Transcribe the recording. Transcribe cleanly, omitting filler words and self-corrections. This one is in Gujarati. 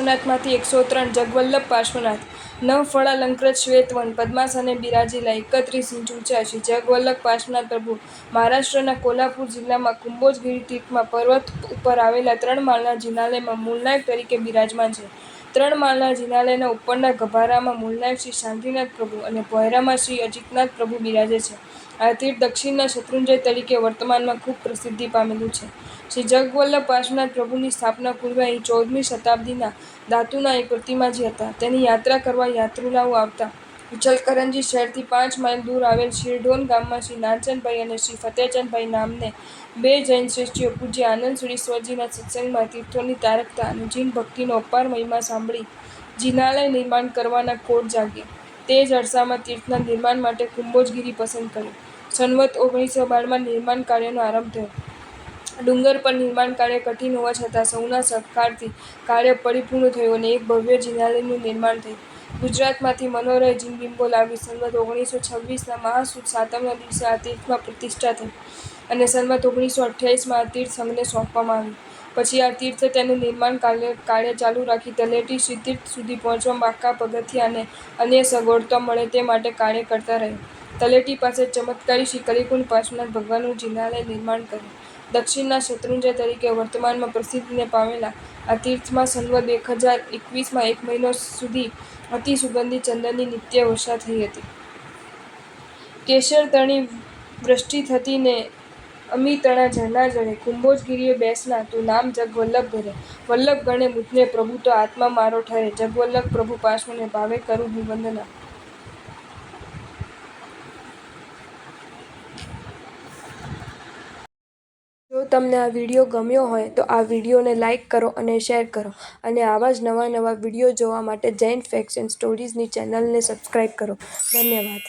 પાર્શ્વનાથમાંથી 103 જગવલ્લભ પાર્શ્વનાથ 9 ફળાલંકૃત શ્વેતવન પદ્માસને બિરાજેલા 31 ઇંચ ઊંચા શ્રી જગવલ્લભ પાર્શ્વનાથ પ્રભુ મહારાષ્ટ્રના કોલ્હાપુર જિલ્લામાં કુંભોજગિરી તીર્થમાં પર્વત ઉપર આવેલા 3 માળના જિનાલયમાં મૂળનાયક તરીકે બિરાજમાન છે. 3 માળના જિનાલયના ઉપરના ગભારામાં મૂળનાયક શ્રી શાંતિનાથ પ્રભુ અને ભોંયરામાં શ્રી અજિતનાથ પ્રભુ બિરાજે છે. આ તીર્થ દક્ષિણના શત્રુંજય તરીકે વર્તમાનમાં ખૂબ પ્રસિદ્ધિ પામેલું છે. શ્રી જગવલ્લભ પાર્શ્વનાથ પ્રભુની સ્થાપના પૂર્વે અહીં 14મી શતાબ્દીના ધાતુના એક પ્રતિમાજી હતા. તેની યાત્રા કરવા યાત્રુલાઓ આવતા. ઇચલકરંજી શહેરથી 5 માઇલ દૂર આવેલ શિરઢોણ ગામમાં શ્રી નાનચંદભાઈ અને શ્રી ફતેચંદભાઈ નામને 2 જૈન શ્રેષ્ઠીઓ પૂજ્ય આનંદ સુરીશ્વરજીના સત્સંગમાં તીર્થોની તારકતા અને જીન ભક્તિનો અપાર મહિમા સાંભળી જિનાલય નિર્માણ કરવાના કોડ જાગ્યા. તે જ અરસામાં તીર્થના નિર્માણ માટે કુંભોજગિરી પસંદ કર્યું. સંવત 1912માં નિર્માણ કાર્યનો આરંભ થયો. ડુંગર પર નિર્માણ કાર્ય કઠિન હોવા છતાં સૌના સહકારથી કાર્ય પરિપૂર્ણ થયું અને એક ભવ્ય જિનાલયનું નિર્માણ થયું. ગુજરાતમાંથી મનોહર જીનબિંબો લાવી સંવત 1926ના મહાસુદ સાતમના દિવસે આ તીર્થમાં પ્રતિષ્ઠા થઈ અને સંવત 1928માં આ તીર્થ સંઘને સોંપવામાં આવ્યું. પછી આ તીર્થે તેનું નિર્માણ કાર્ય ચાલુ રાખી તલેટી શ્રીતીર્થ સુધી પહોંચવા પાકા પગથિયાં અને અન્ય સગવડતા મળે તે માટે કાર્ય કરતા રહ્યા. તલેટી પાસે ચમત્કારી શ્રી કલિકુંડ પાર્શ્વનાથ ભગવાનનું જિનાલય નિર્માણ કર્યું. દક્ષિણના શત્રુંજય તરીકે વર્તમાનમાં પ્રસિદ્ધિને પામેલા આ તીર્થમાં સંવત 2021માં 1 મહિનો સુધી અતિ સુગંધી ચંદનની નિત્ય વર્ષા થઈ હતી. કેસરતણી વૃષ્ટિ થતી ને અમી તણા ઝરણા ઝરે. કુંભોજગિરીએ બેસના તું નામ જગવલ્લભ ધરે. વલ્લભ ગણે મુझને પ્રભુ તો આત્મા મારો ઠરે. જગવલ્લભ પ્રભુ પાર્શ્વને ભાવે કરું હું વંદના. જો તમને આ વિડીયો ગમ્યો હોય તો આ વિડીયોને લાઇક કરો અને શેર કરો અને આવા જ નવા વિડીયો જોવા માટે જૈન ફેક્ટ્સ એન્ડ સ્ટોરીઝની ચેનલને સબસ્ક્રાઈબ કરો. ધન્યવાદ.